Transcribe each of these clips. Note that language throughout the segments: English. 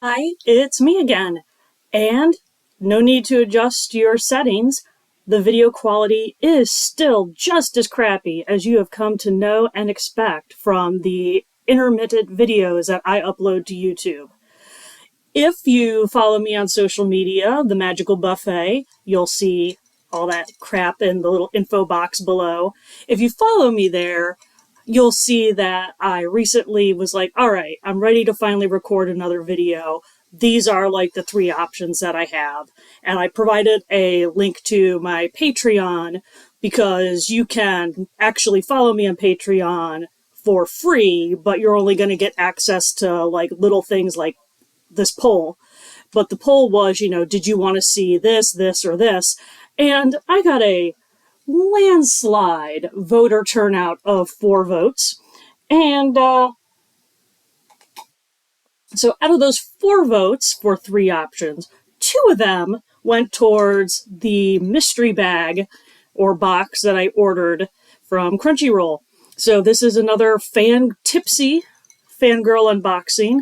Hi, it's me again. And no need to adjust your settings. The video quality is still just as crappy as you have come to know and expect from the intermittent videos that I upload to YouTube. If you follow me on social media, the Magical Buffet, you'll see all that crap in the little info box below. If you follow me there, you'll see that I recently was like, all right, I'm ready to finally record another video. These are like the three options that I have. And I provided a link to my Patreon because you can actually follow me on Patreon for free, but you're only going to get access to like little things like this poll. But the poll was, did you want to see this, this, or this? And I got a landslide voter turnout of 4 votes. And so out of those 4 votes for 3 options, 2 of them went towards the mystery bag or box that I ordered from Crunchyroll. So this is another Tipsy fangirl unboxing.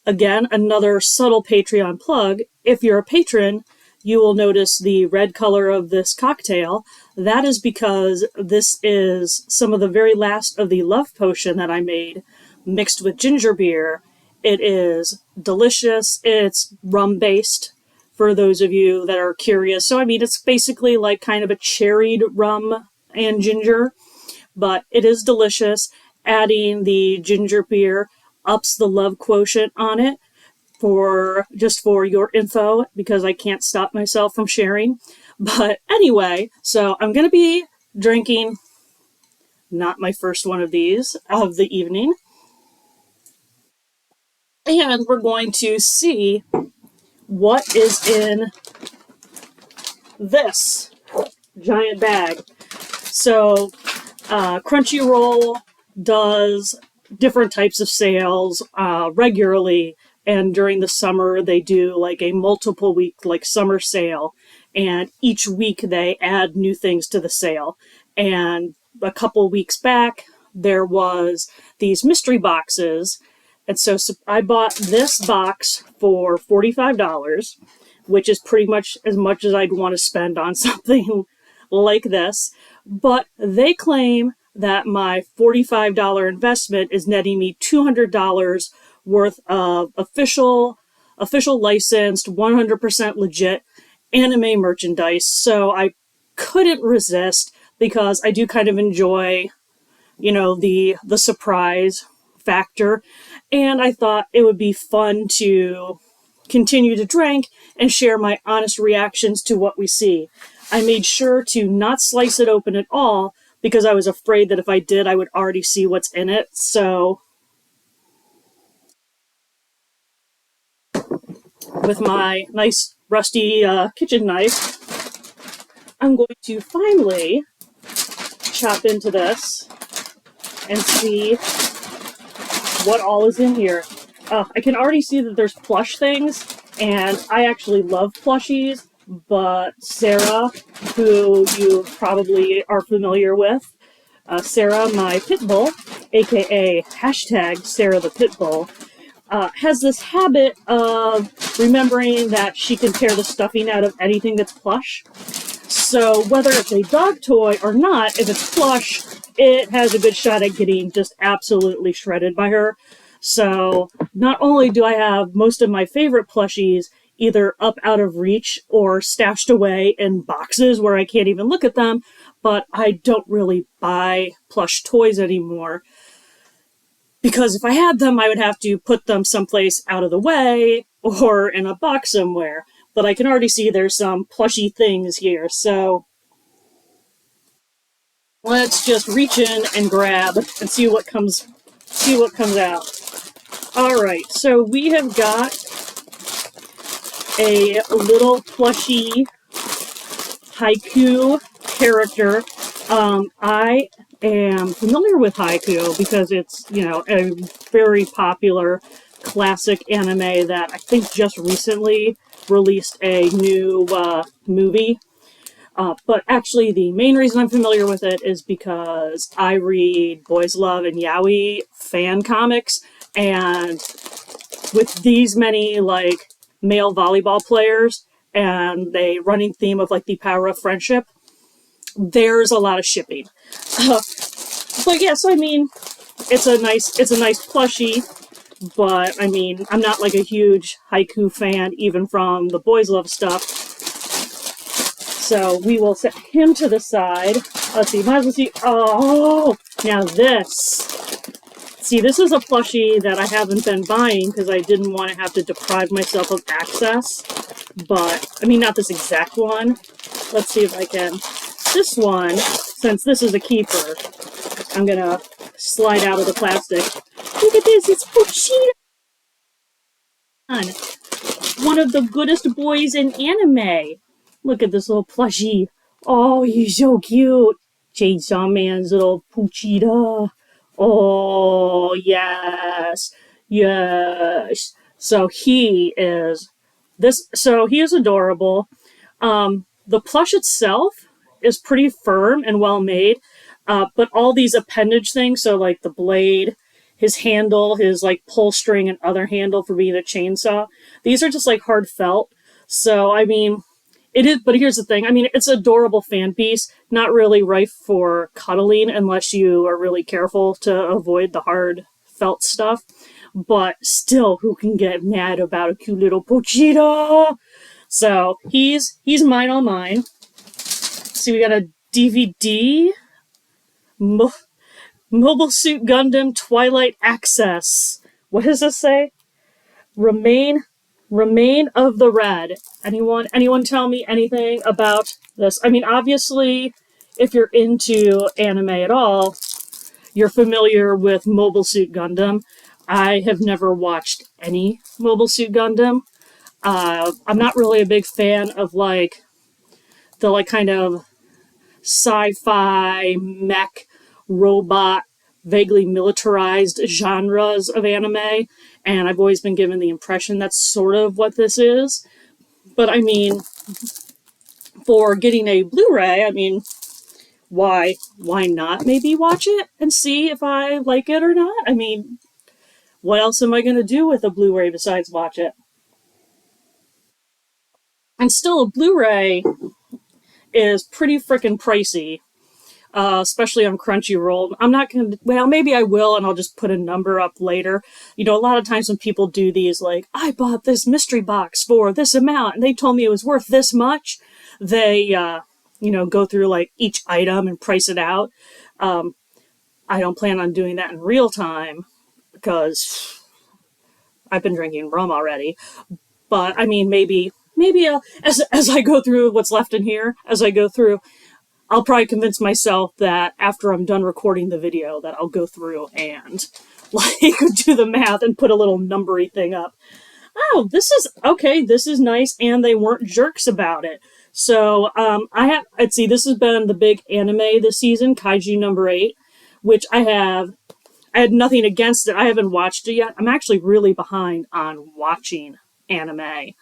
Again, another subtle Patreon plug. If you're a patron, you will notice the red color of this cocktail. That is because this is some of the very last of the love potion that I made, mixed with ginger beer. It is delicious. It's rum-based, for those of you that are curious. So, it's basically like kind of a cherried rum and ginger, but it is delicious. Adding the ginger beer ups the love quotient on it for your info, because I can't stop myself from sharing. But anyway, so I'm going to be drinking not my first one of these of the evening. And we're going to see what is in this giant bag. So, Crunchyroll does different types of sales regularly, and during the summer they do like a multiple week like summer sale, and each week they add new things to the sale. And a couple weeks back there was these mystery boxes, and so I bought this box for $45, which is pretty much as I'd want to spend on something like this. But they claim that my $45 investment is netting me $200 worth of official licensed, 100% legit anime merchandise. So I couldn't resist, because I do kind of enjoy, the surprise factor. And I thought it would be fun to continue to drink and share my honest reactions to what we see. I made sure to not slice it open at all, because I was afraid that if I did, I would already see what's in it. So, with my nice rusty kitchen knife, I'm going to finally chop into this and see what all is in here. I can already see that there's plush things, and I actually love plushies, but Sarah, who you probably are familiar with, Sarah, my pit bull, aka hashtag Sarah the Pitbull, has this habit of remembering that she can tear the stuffing out of anything that's plush. So whether it's a dog toy or not, if it's plush, it has a good shot at getting just absolutely shredded by her. So not only do I have most of my favorite plushies either up out of reach or stashed away in boxes where I can't even look at them, but I don't really buy plush toys anymore, because if I had them, I would have to put them someplace out of the way or in a box somewhere. But I can already see there's some plushy things here, so let's just reach in and grab and see what comes out. All right, so we have got a little plushy haiku character. I am familiar with haiku because it's, a very popular classic anime that I think just recently released a new movie. But actually, the main reason I'm familiar with it is because I read Boys Love and Yaoi fan comics, and with these many like male volleyball players and a running theme of like the power of friendship, there's a lot of shipping. But yes, I mean, it's a nice plushie. But I mean, I'm not like a huge haiku fan, even from the Boys Love stuff. So we will set him to the side. Let's see, might as well see. Oh, now this. See, this is a plushie that I haven't been buying because I didn't want to have to deprive myself of access. But, I mean, not this exact one. Let's see if I can. This one, since this is a keeper, I'm going to slide out of the plastic. Look at this, it's Pochita! One of the goodest boys in anime. Look at this little plushie. Oh, he's so cute. Chainsaw Man's little Pochita. Oh, yes. Yes. So he is adorable. The plush itself is pretty firm and well made. But all these appendage things, so like the blade, his handle, his like pull string and other handle for being a chainsaw, these are just like hard felt. So, I mean, it is, but here's the thing. I mean, it's an adorable fan piece, not really rife for cuddling unless you are really careful to avoid the hard felt stuff. But still, who can get mad about a cute little Pochita? So, he's mine, all mine. See, we got a DVD. Mobile Suit Gundam Twilight Access. What does this say? Remain of the Red. Anyone tell me anything about this? I mean, obviously, if you're into anime at all, you're familiar with Mobile Suit Gundam. I have never watched any Mobile Suit Gundam. I'm not really a big fan of like the like kind of sci-fi mech robot vaguely militarized genres of anime, and I've always been given the impression that's sort of what this is. But I mean, for getting a Blu-ray, I mean, why not maybe watch it and see if I like it or not? I mean, what else am I going to do with a Blu-ray besides watch it? And still, a Blu-ray is pretty freaking pricey. Especially on Crunchyroll. I'm not going to, well, maybe I will, and I'll just put a number up later. You know, a lot of times when people do these, like, I bought this mystery box for this amount, and they told me it was worth this much, they, go through, like, each item and price it out. I don't plan on doing that in real time, because I've been drinking rum already. But, I mean, maybe as I go through what's left in here, I'll probably convince myself that after I'm done recording the video that I'll go through and like do the math and put a little numbery thing up. Oh, this is nice, and they weren't jerks about it. So this has been the big anime this season, Kaiju number 8, which I had nothing against it. I haven't watched it yet. I'm actually really behind on watching anime.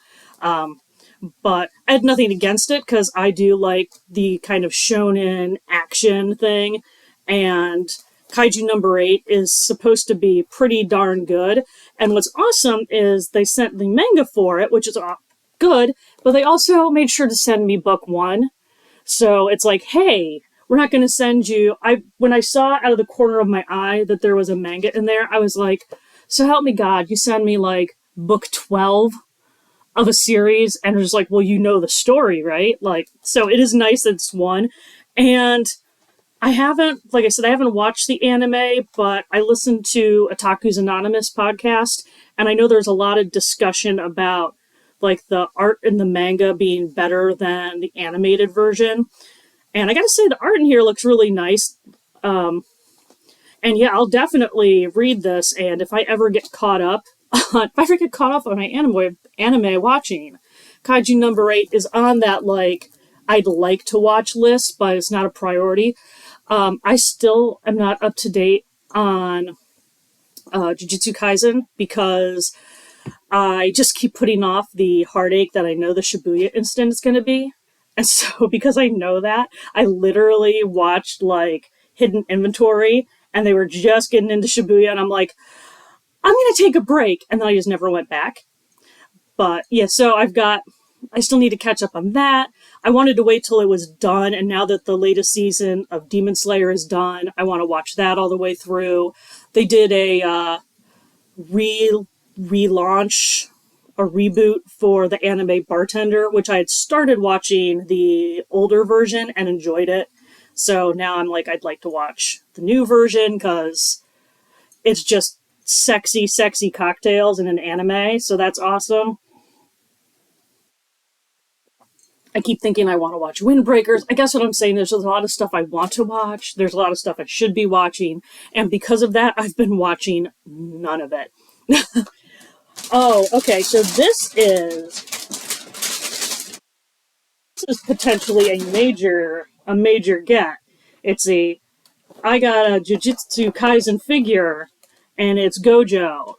But I had nothing against it because I do like the kind of shonen action thing, and Kaiju number 8 is supposed to be pretty darn good. And what's awesome is they sent the manga for it, which is good, but they also made sure to send me book 1. So it's like, hey, we're not going to send you. When I saw out of the corner of my eye that there was a manga in there, I was like, so help me God, you send me like book 12 of a series, and it's like, well, you know the story, right? Like, so it is nice that it's one. And I haven't watched the anime, but I listened to Otaku's Anonymous podcast, and I know there's a lot of discussion about like the art in the manga being better than the animated version. And I gotta say, the art in here looks really nice. And yeah, I'll definitely read this, and if I ever get caught up on my anime watching, Kaiju number 8 is on that, like, I'd like to watch list, but it's not a priority. I still am not up to date on Jujutsu Kaisen because I just keep putting off the heartache that I know the Shibuya incident is going to be. And so, because I know that, I literally watched, like, Hidden Inventory, and they were just getting into Shibuya, and I'm like, I'm going to take a break. And then I just never went back. But yeah, so I still need to catch up on that. I wanted to wait till it was done. And now that the latest season of Demon Slayer is done, I want to watch that all the way through. They did a relaunch, a reboot for the anime Bartender, which I had started watching the older version and enjoyed it. So now I'm like, I'd like to watch the new version because it's just sexy, sexy cocktails in an anime. So that's awesome. I keep thinking I want to watch Windbreakers. I guess what I'm saying is there's a lot of stuff I want to watch. There's a lot of stuff I should be watching. And because of that, I've been watching none of it. Oh, okay. So this is potentially a major get. It's a I got a Jujutsu Kaisen figure, and it's Gojo.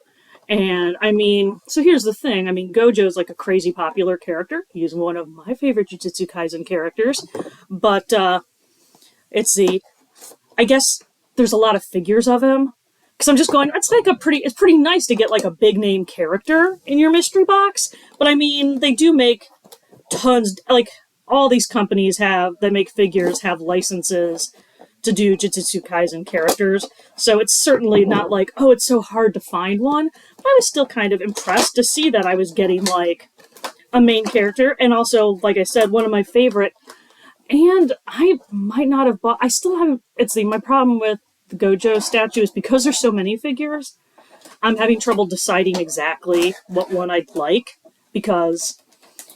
And I mean, so here's the thing. I mean, Gojo is like a crazy popular character. He's one of my favorite Jujutsu Kaisen characters. But it's I guess there's a lot of figures of him. Because I'm just going, it's pretty nice to get like a big name character in your mystery box. But I mean, they do make tons, like all these companies that make figures have licenses to do Jujutsu Kaisen characters. So it's certainly not like, oh, it's so hard to find one. But I was still kind of impressed to see that I was getting like a main character. And also, like I said, one of my favorite. And I might not have bought, I still haven't, my problem with the Gojo statue is because there's so many figures, I'm having trouble deciding exactly what one I'd like because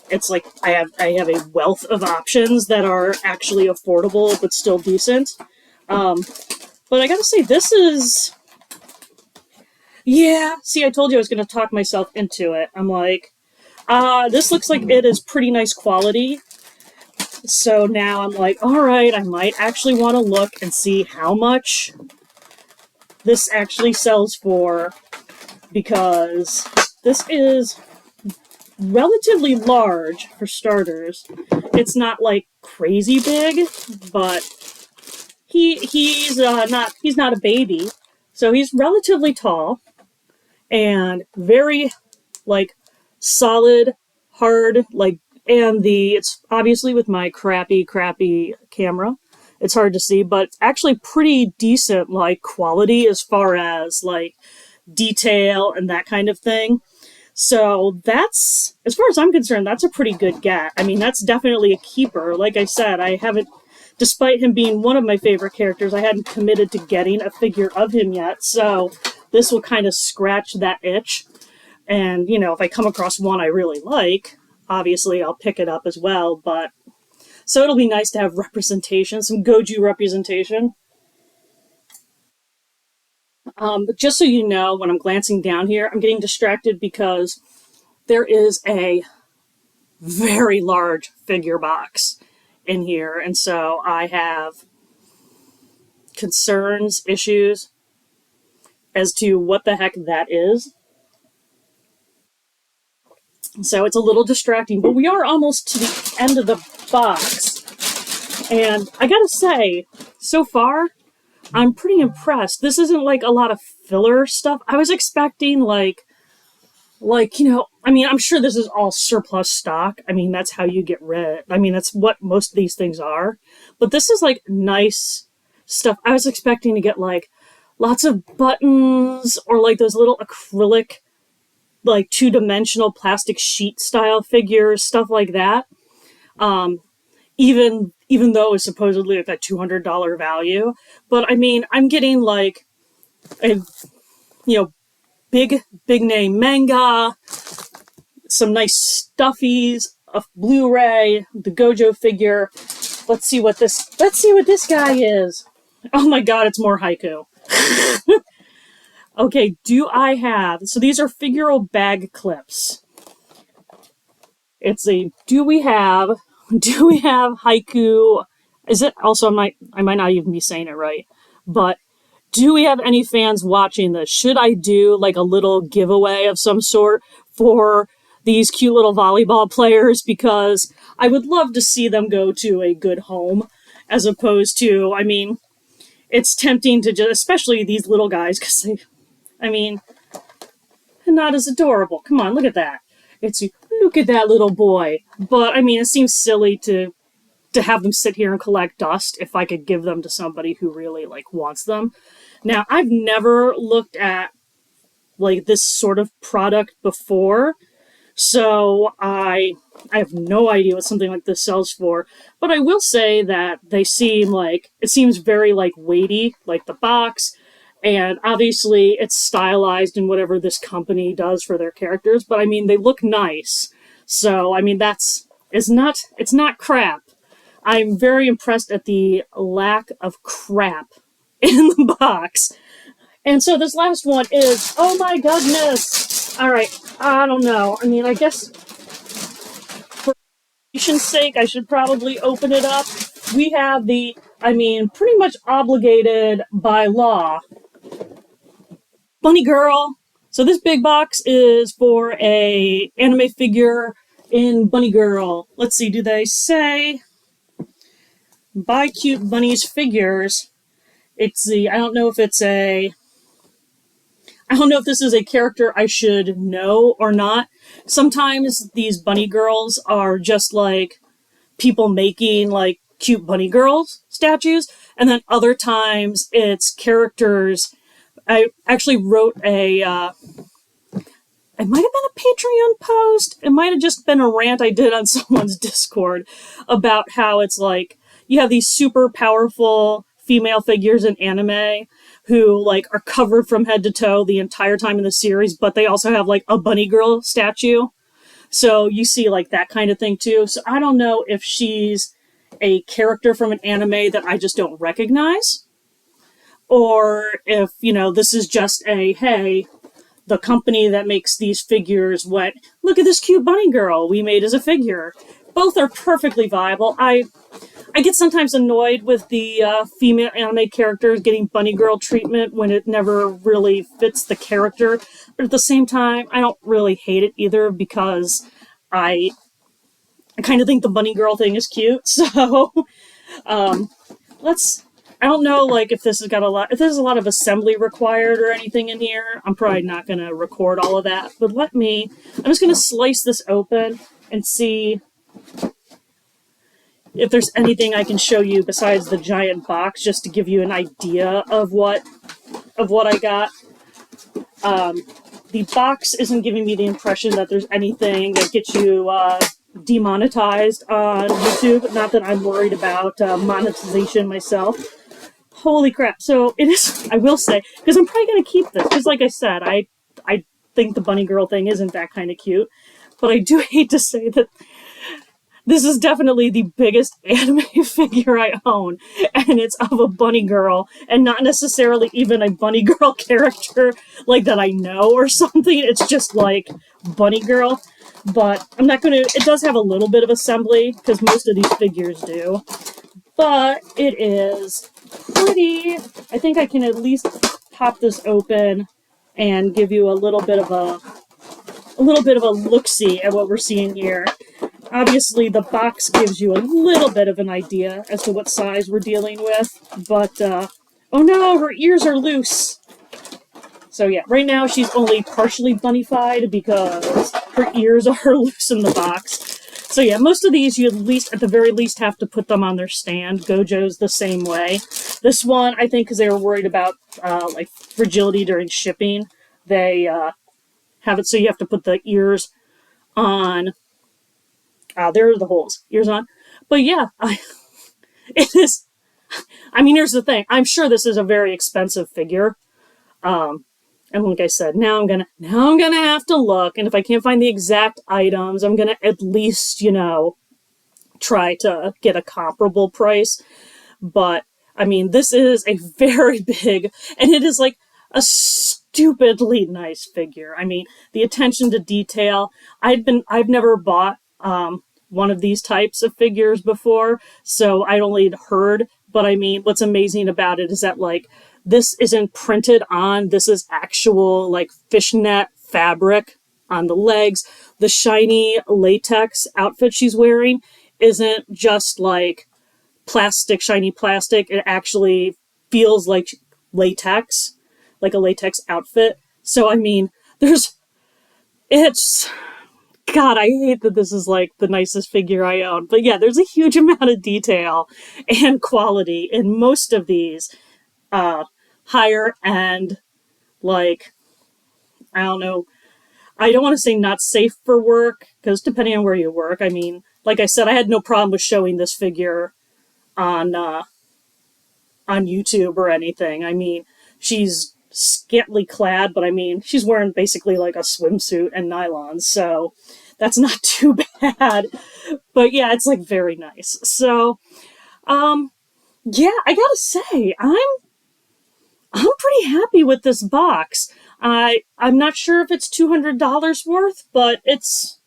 it's like I have a wealth of options that are actually affordable but still decent. But I gotta say, this is, yeah. See, I told you I was gonna talk myself into it. I'm like, this looks like it is pretty nice quality. So now I'm like, all right, I might actually want to look and see how much this actually sells for because this is relatively large for starters. It's not like crazy big, but he's not a baby, so he's relatively tall and very like solid, hard, like, and it's obviously with my crappy camera, it's hard to see, but actually pretty decent like quality as far as like detail and that kind of thing. So that's, as far as I'm concerned, that's a pretty good get. I mean, that's definitely a keeper. Like I said, I haven't, despite him being one of my favorite characters, I hadn't committed to getting a figure of him yet. So this will kind of scratch that itch. And, if I come across one I really like, obviously I'll pick it up as well. But so it'll be nice to have representation, some Goju representation. But just so you know, when I'm glancing down here, I'm getting distracted because there is a very large figure box in here. And so I have concerns, issues as to what the heck that is. So it's a little distracting, but we are almost to the end of the box. And I gotta say, so far, I'm pretty impressed. This isn't like a lot of filler stuff. I was expecting I mean, I'm sure this is all surplus stock. I mean, that's how you get rid. I mean, that's what most of these things are. But this is like nice stuff. I was expecting to get like lots of buttons or like those little acrylic, like two-dimensional plastic sheet style figures, stuff like that. Even though it's supposedly like a $200 value. But I mean, I'm getting like a, big name manga, some nice stuffies, a Blu-ray, the Gojo figure. Let's see what this guy is. Oh my god, it's more haiku. Okay, so these are figural bag clips. Do we have haiku? Is it also, I might not even be saying it right, but do we have any fans watching this? Should I do like a little giveaway of some sort for these cute little volleyball players? Because I would love to see them go to a good home as opposed to, I mean, it's tempting to just, especially these little guys, because I mean, not as adorable. Come on, look at that. Look at that little boy. But I mean, it seems silly to have them sit here and collect dust if I could give them to somebody who really like wants them. Now, I've never looked at like this sort of product before, so I have no idea what something like this sells for, but I will say that they seem like, it seems very like weighty, like the box, and obviously it's stylized in whatever this company does for their characters, but I mean, they look nice. So, I mean, it's not crap. I'm very impressed at the lack of crap in the box. And so this last one is, oh my goodness! Alright, I don't know. I mean, I guess for patience sake, I should probably open it up. We have pretty much obligated by law, Bunny Girl. So this big box is for a anime figure in Bunny Girl. Let's see, do they say buy cute bunnies figures? I don't know if this is a character I should know or not. Sometimes these bunny girls are just like people making like cute bunny girls statues, and then other times it's characters. I actually wrote it might have been a Patreon post. It might have just been a rant I did on someone's Discord about how it's like you have these super powerful female figures in anime who like are covered from head to toe the entire time in the series, but they also have like a bunny girl statue. So you see like that kind of thing too. So I don't know if she's a character from an anime that I just don't recognize, or if, this is just hey, the company that makes these figures went, look at this cute bunny girl we made as a figure. Both are perfectly viable. I get sometimes annoyed with the female anime characters getting bunny girl treatment when it never really fits the character. But at the same time, I don't really hate it either, because I kind of think the bunny girl thing is cute. So I don't know, like, if there's a lot of assembly required or anything in here. I'm probably not going to record all of that. But I'm just going to slice this open and see if there's anything I can show you besides the giant box, just to give you an idea of what I got. The box isn't giving me the impression that there's anything that gets you demonetized on YouTube. Not that I'm worried about monetization myself. Holy crap. So it is, I will say, because I'm probably going to keep this, because like I said, I think the bunny girl thing is in fact kind of cute, but I do hate to say that this is definitely the biggest anime figure I own, and it's of a bunny girl, and not necessarily even a bunny girl character like that I know or something. It's just like bunny girl. But I'm not going to, it does have a little bit of assembly, because most of these figures do. But it is pretty, I think I can at least pop this open and give you a little bit of a look-see at what we're seeing here. Obviously, the box gives you a little bit of an idea as to what size we're dealing with, but, oh no, her ears are loose. So yeah, right now she's only partially bunnified because her ears are loose in the box. So yeah, most of these you at the very least have to put them on their stand. Gojo's the same way. This one, I think, because they were worried about, like, fragility during shipping, they, have it so you have to put the ears on. There are the holes. Ears on. But yeah, it is. I mean, here's the thing. I'm sure this is a very expensive figure. And like I said, now I'm gonna have to look. And if I can't find the exact items, I'm gonna at least, try to get a comparable price. But I mean, this is a very big, and it is like a stupidly nice figure. I mean, the attention to detail. I've never bought one of these types of figures before, so I'd only heard. But I mean, what's amazing about it is that, like, this isn't printed on. This is actual, like, fishnet fabric on the legs. The shiny latex outfit she's wearing isn't just like shiny plastic. It actually feels like latex, like a latex outfit. So I mean, there's It's, God, I hate that this is like the nicest figure I own. But yeah, there's a huge amount of detail and quality in most of these uh, higher end, like, I don't know, I don't want to say not safe for work, because depending on where you work, I mean, like I said, I had no problem with showing this figure on on YouTube or anything. I mean, she's scantily clad, but I mean, she's wearing basically like a swimsuit and nylons, so that's not too bad. But yeah, it's like very nice. So, um, yeah, I gotta say, I'm pretty happy with this box. I'm not sure if it's $200 worth, but it's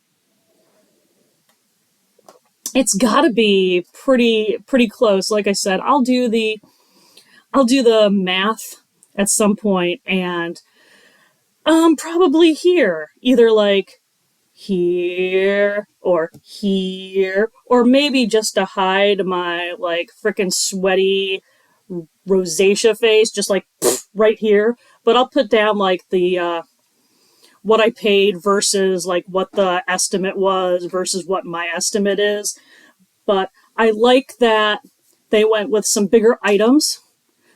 got to be pretty close. Like I said, I'll do the math at some point, and probably here, either like here or maybe just to hide my like freaking sweaty rosacea face, just like right here. But I'll put down like the what I paid versus like what the estimate was versus what my estimate is. But I like that they went with some bigger items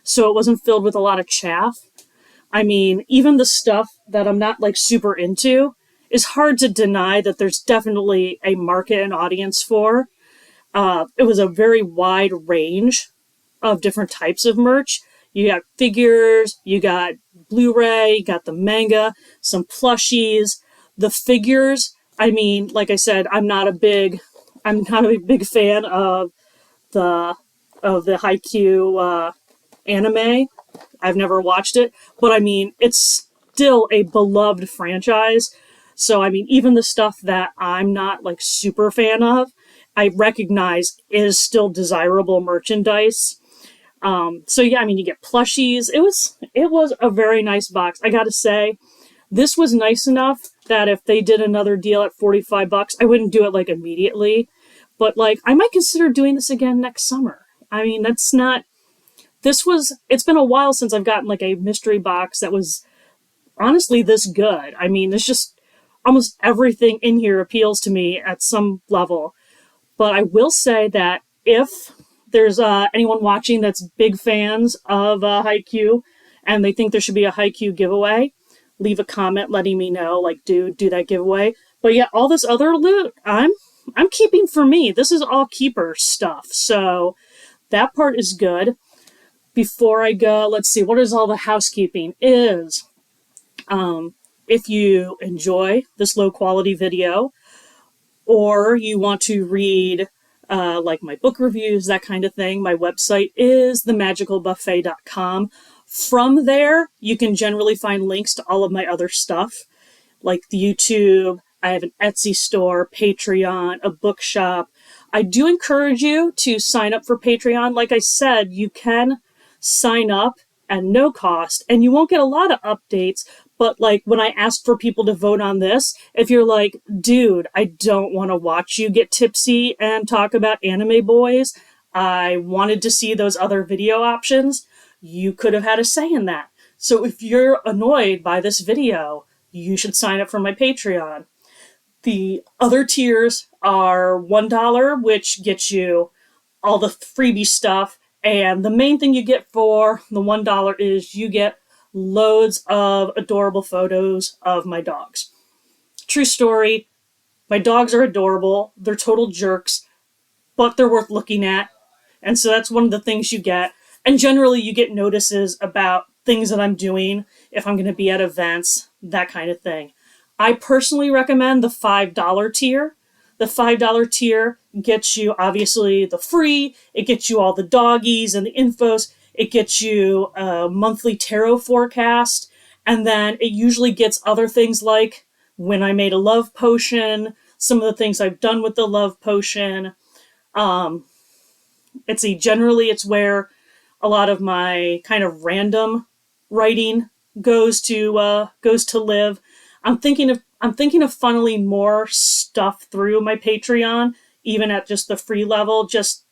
so it wasn't filled with a lot of chaff. I mean, even the stuff that I'm not like super into is hard to deny that there's definitely a market and audience for. It was a very wide range of different types of merch. You got figures, you got Blu-ray, you got the manga, some plushies. The figures, I mean, like I said, I'm not a big fan the the Haikyuu anime. I've never watched it, but I mean, it's still a beloved franchise. So I mean, even the stuff that I'm not like super fan of, I recognize is still desirable merchandise. So yeah, I mean, you get plushies. It was a very nice box. I gotta say, this was nice enough that if they did another deal at $45, I wouldn't do it like immediately, but like I might consider doing this again next summer. I mean, that's not. It's been a while since I've gotten like a mystery box that was honestly this good. I mean, there's just almost everything in here appeals to me at some level. But I will say that if there's anyone watching that's big fans of Haikyuu and they think there should be a Haikyuu giveaway, leave a comment letting me know. Like, do that giveaway. But yeah, all this other loot, I'm keeping for me. This is all keeper stuff, so that part is good. Before I go, let's see, what is all the housekeeping is. If you enjoy this low quality video, or you want to read like my book reviews, that kind of thing, my website is themagicalbuffet.com. From there, you can generally find links to all of my other stuff, like the YouTube. I have an Etsy store, Patreon, a bookshop. I do encourage you to sign up for Patreon. Like I said, you can sign up at no cost and you won't get a lot of updates. But like when I asked for people to vote on this, if you're like, dude, I don't want to watch you get tipsy and talk about anime boys, I wanted to see those other video options, you could have had a say in that. So if you're annoyed by this video, you should sign up for my Patreon. The other tiers are $1, which gets you all the freebie stuff. And the main thing you get for the $1 is you get loads of adorable photos of my dogs. True story. My dogs are adorable. They're total jerks, but they're worth looking at. And so that's one of the things you get. And generally, you get notices about things that I'm doing, if I'm going to be at events, that kind of thing. I personally recommend the $5 tier. The $5 tier gets you, obviously, the free. It gets you all the doggies and the infos. It gets you a monthly tarot forecast. And then it usually gets other things like when I made a love potion, some of the things I've done with the love potion. Generally it's where a lot of my kind of random writing goes to live. I'm thinking of funneling more stuff through my Patreon, even at just the free level, just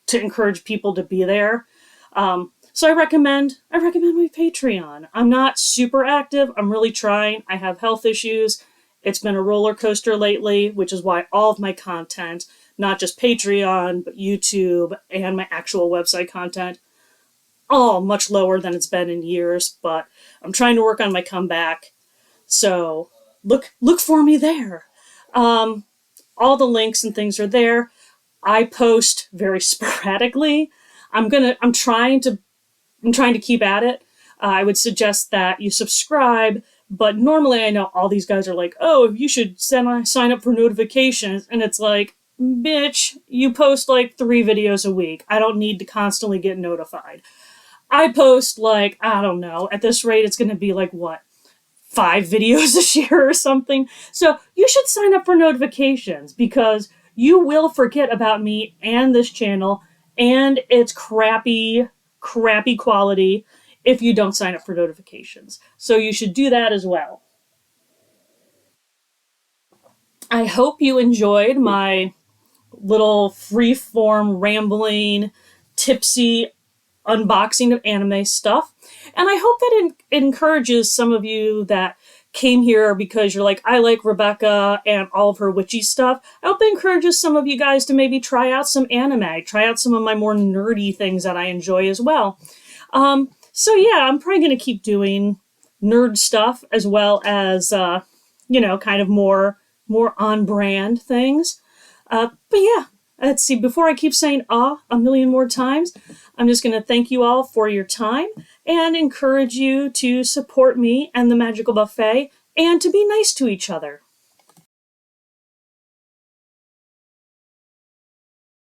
to encourage people to be there. So I recommend my Patreon. I'm not super active. I'm really trying. I have health issues, It's been a roller coaster lately, which is why all of my content, not just Patreon, but YouTube and my actual website content, all much lower than it's been in years, but I'm trying to work on my comeback. So look for me there. All the links and things are there. I post very sporadically. I'm trying to keep at it. I would suggest that you subscribe, but normally I know all these guys are like, oh, you should sign up for notifications. And it's like, bitch, you post like 3 videos a week. I don't need to constantly get notified. I post like, I don't know, at this rate, it's going to be like what? 5 videos a year or something. So you should sign up for notifications because you will forget about me and this channel and its crappy quality if you don't sign up for notifications. So you should do that as well. I hope you enjoyed my little free-form, rambling, tipsy unboxing of anime stuff. And I hope that it encourages some of you that came here because you're like, I like Rebecca and all of her witchy stuff. I hope it encourages some of you guys to maybe try out some anime, try out some of my more nerdy things that I enjoy as well. So yeah, I'm probably going to keep doing nerd stuff as well as, kind of more on brand things. But yeah, let's see, before I keep saying a million more times, I'm just going to thank you all for your time and encourage you to support me and the Magical Buffet and to be nice to each other.